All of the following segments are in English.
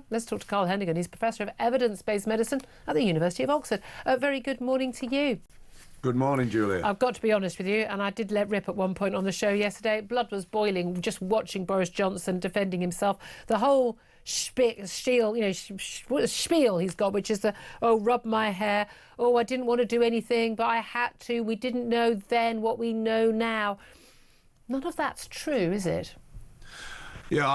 Let's talk to Carl Heneghan. He's Professor of Evidence-Based Medicine at the University of Oxford. Very good morning to you. Good morning, Julia. I've got to be honest with you, and I did let rip at one point on the show yesterday. Blood was boiling just watching Boris Johnson defending himself. The whole spiel he's got, which is the, oh, rub my hair, oh, I didn't want to do anything, but I had to. We didn't know then what we know now. None of that's true, is it? Yeah,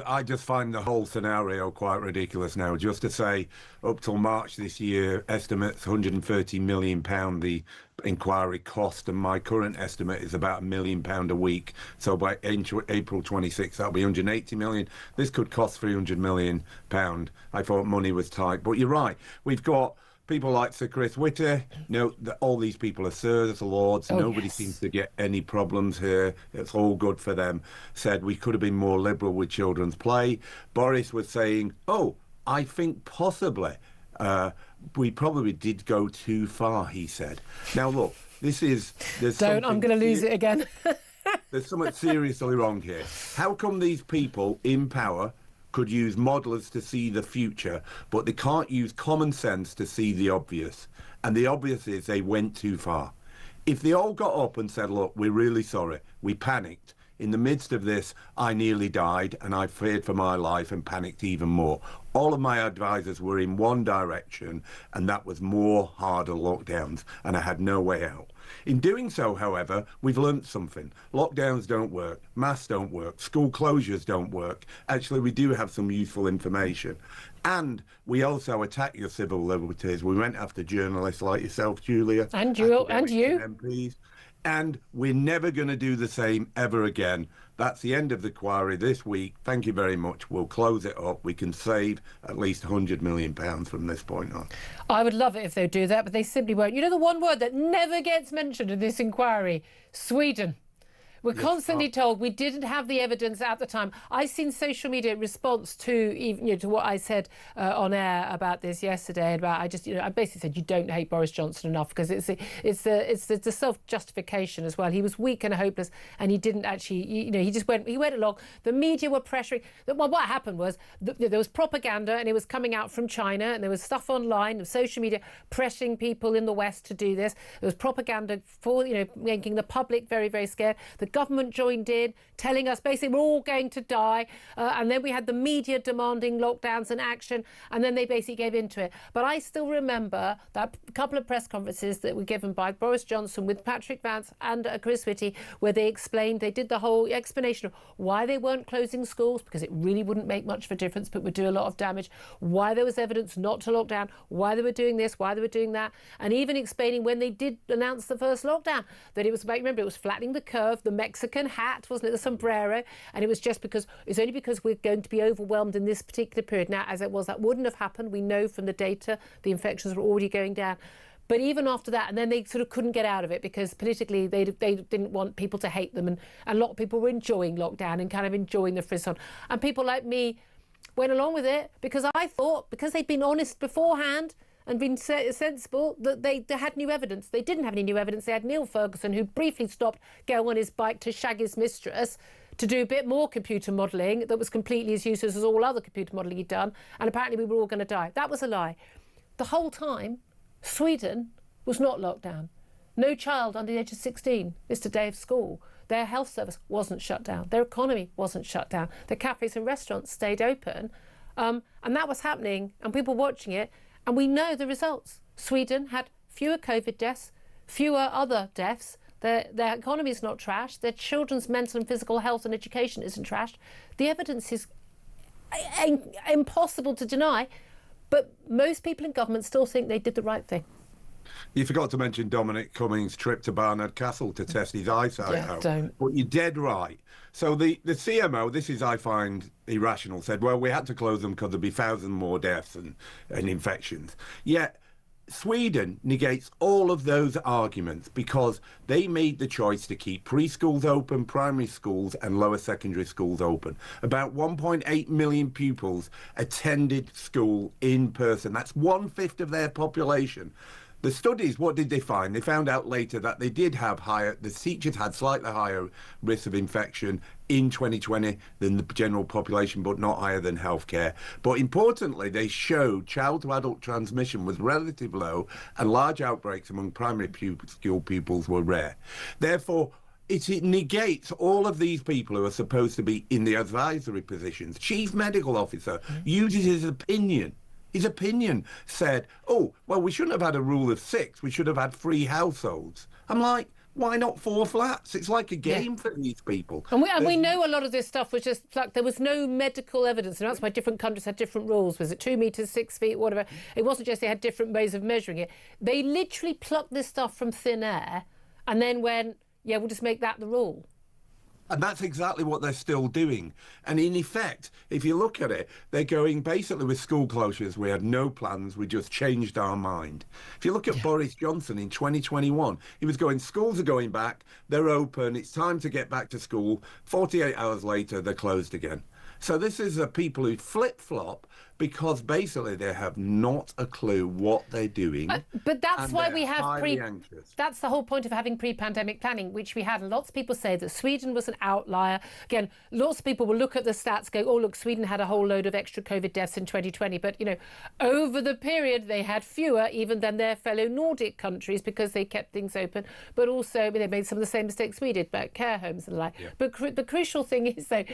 I just find the whole scenario quite ridiculous now. Just to say, up till March this year, estimates £130 million the inquiry cost, and my current estimate is about £1 million a week. So by April 26, that'll be 180 million. This could cost £300 million. I thought money was tight, but you're right. We've got people like Sir Chris Whitty, all these people are sirs, lords. Oh, Nobody yes. seems to get any problems here. It's all good for them. Said we could have been more liberal with children's play. Boris was saying, oh, I think possibly we probably did go too far, he said. Now, look, I'm going to lose it again. There's something seriously wrong here. How come these people in power could use modelers to see the future, but they can't use common sense to see the obvious? And the obvious is they went too far. If they all got up and said, look, we're really sorry, we panicked. In the midst of this, I nearly died and I feared for my life and panicked even more. All of my advisors were in one direction, and that was more harder lockdowns, and I had no way out. In doing so, however, we've learnt something. Lockdowns don't work, masks don't work, school closures don't work. Actually, we do have some useful information. And we also attack your civil liberties. We went after journalists like yourself, Julia. And you. MPs. And we're never going to do the same ever again. That's the end of the inquiry this week. Thank you very much. We'll close it up. We can save at least £100 million from this point on. I would love it if they do that, but they simply won't. You know the one word that never gets mentioned in this inquiry? Sweden. We're constantly told we didn't have the evidence at the time. I've seen social media response to even to what I said on air about this yesterday. About I basically said you don't hate Boris Johnson enough, because it's the self-justification as well. He was weak and hopeless, and he didn't actually he went along. The media were pressuring. Well, what happened was there was propaganda, and it was coming out from China, and there was stuff online and social media pressuring people in the West to do this. There was propaganda for making the public very, very scared. The government joined in, telling us basically we're all going to die, and then we had the media demanding lockdowns and action, and then they basically gave into it. But I still remember that couple of press conferences that were given by Boris Johnson with Patrick Vance and Chris Whitty, where they did the whole explanation of why they weren't closing schools, because it really wouldn't make much of a difference but would do a lot of damage, why there was evidence not to lock down, why they were doing this, why they were doing that, and even explaining when they did announce the first lockdown that it was about, remember, it was flattening the curve, the Mexican hat, wasn't it, the sombrero, and it was only because we're going to be overwhelmed in this particular period. Now, as it was, that wouldn't have happened. We know from the data the infections were already going down. But even after that, and then they sort of couldn't get out of it, because politically they didn't want people to hate them, and a lot of people were enjoying lockdown and kind of enjoying the frisson. And people like me went along with it because I thought, because they'd been honest beforehand and been sensible, that they had new evidence. They didn't have any new evidence. They had Neil Ferguson, who briefly stopped going on his bike to shag his mistress to do a bit more computer modelling that was completely as useless as all other computer modelling he'd done, and apparently we were all going to die. That was a lie. The whole time, Sweden was not locked down. No child under the age of 16 missed a day of school. Their health service wasn't shut down. Their economy wasn't shut down. Their cafes and restaurants stayed open. And that was happening, and people watching it. And we know the results. Sweden had fewer COVID deaths, fewer other deaths. Their economy is not trashed. Their children's mental and physical health and education isn't trashed. The evidence is impossible to deny, but most people in government still think they did the right thing. You forgot to mention Dominic Cummings' trip to Barnard Castle to test his eyesight out. Don't. But you're dead right. So the CMO, this is, I find, irrational, said, well, we had to close them because there'd be 1,000 more deaths and infections. Yet Sweden negates all of those arguments because they made the choice to keep preschools open, primary schools and lower secondary schools open. About 1.8 million pupils attended school in person. That's 1/5 of their population. The studies, what did they find? They found out later that they did have the teachers had slightly higher risk of infection in 2020 than the general population, but not higher than healthcare. But importantly, they showed child-to-adult transmission was relatively low and large outbreaks among primary school pupils were rare. Therefore, it negates all of these people who are supposed to be in the advisory positions. Chief medical officer uses his opinion. His opinion said, oh, well, we shouldn't have had a rule of 6. We should have had 3 households. I'm like, why not 4 flats? It's like a game for these people. And we know a lot of this stuff was just like there was no medical evidence. And that's why different countries had different rules. Was it 2 meters, 6 feet, whatever? It wasn't just they had different ways of measuring it. They literally plucked this stuff from thin air and then went, yeah, we'll just make that the rule. And that's exactly what they're still doing. And in effect, if you look at it, they're going basically with school closures. We had no plans. We just changed our mind. If you look at Boris Johnson in 2021, he was going, schools are going back. They're open. It's time to get back to school. 48 hours later, they're closed again. So this is the people who flip-flop because basically they have not a clue what they're doing. But that's why we have anxious. That's the whole point of having pre-pandemic planning, which we had. And lots of people say that Sweden was an outlier. Again, lots of people will look at the stats, go, oh, look, Sweden had a whole load of extra COVID deaths in 2020. But, you know, over the period, they had fewer even than their fellow Nordic countries because they kept things open. But also, they made some of the same mistakes we did about care homes and the like. Yeah. But the crucial thing is, though,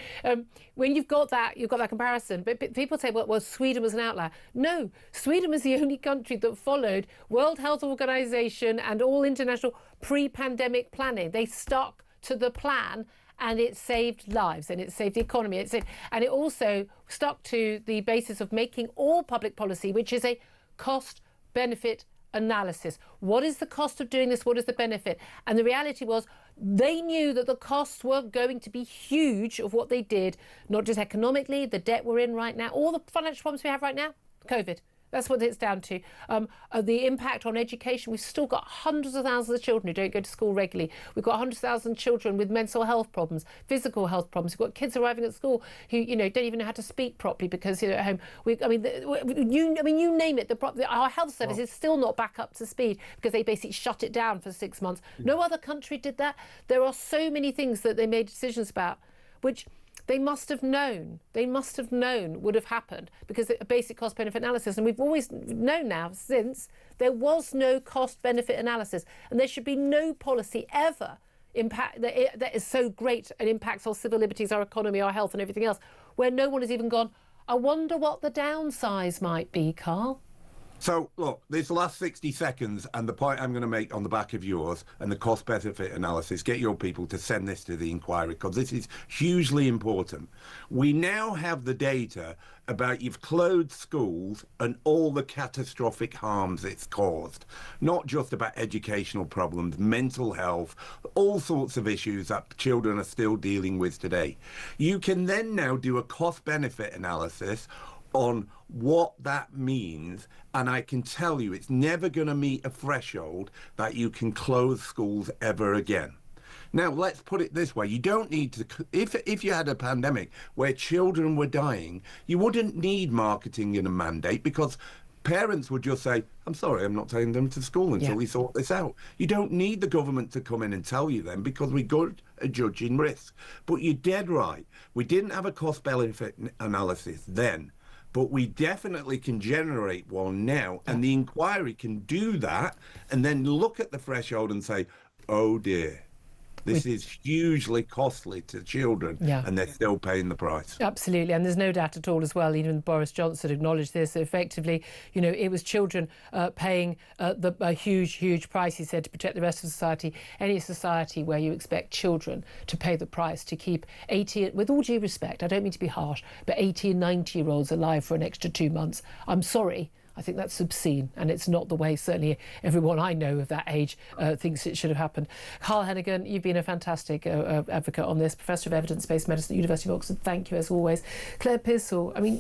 when you've got that comparison. But people say, well, Sweden was an outlier. No, Sweden was the only country that followed World Health Organization and all international pre-pandemic planning. They stuck to the plan and it saved lives and it saved the economy. And it also stuck to the basis of making all public policy, which is a cost-benefit analysis. What is the cost of doing this? What is the benefit? And the reality was they knew that the costs were going to be huge of what they did, not just economically, the debt we're in right now, all the financial problems we have right now, COVID. That's what it's down to. The impact on education. We've still got hundreds of thousands of children who don't go to school regularly. We've got 100,000 children with mental health problems, physical health problems. We've got kids arriving at school who, you know, don't even know how to speak properly because, you know, at home. You name it. Our health service is still not back up to speed because they basically shut it down for 6 months. No other country did that. There are so many things that they made decisions about, which they must have known would have happened because a basic cost benefit analysis, and we've always known now since there was no cost benefit analysis, and there should be no policy ever that is so great and impacts our civil liberties, our economy, our health and everything else, where no one has even gone, I wonder what the downsize might be, Carl. So, look, this last 60 seconds and the point I'm going to make on the back of yours and the cost-benefit analysis, get your people to send this to the inquiry because this is hugely important. We now have the data about you've closed schools and all the catastrophic harms it's caused, not just about educational problems, mental health, all sorts of issues that children are still dealing with today. You can then now do a cost-benefit analysis on what that means, and I can tell you it's never going to meet a threshold that you can close schools ever again. Now, let's put it this way. You don't need to, if you had a pandemic where children were dying, you wouldn't need marketing and a mandate because parents would just say, I'm sorry, I'm not taking them to school until we sort this out. You don't need the government to come in and tell you then because we're good at judging risk. But you're dead right. We didn't have a cost-benefit analysis then. But we definitely can generate one now, and the inquiry can do that and then look at the threshold and say, oh dear, this is hugely costly to children, and they're still paying the price. Absolutely, and there's no doubt at all as well, even Boris Johnson acknowledged this, effectively, you know, it was children paying a huge price, he said, to protect the rest of society. Any society where you expect children to pay the price to keep 80, with all due respect, I don't mean to be harsh, but 80 and 90-year-olds alive for an extra 2 months, I'm sorry, I think that's obscene, and it's not the way certainly everyone I know of that age thinks it should have happened. Carl Heneghan, you've been a fantastic advocate on this, Professor of Evidence-Based Medicine at the University of Oxford. Thank you as always. Claire Pissell, I mean,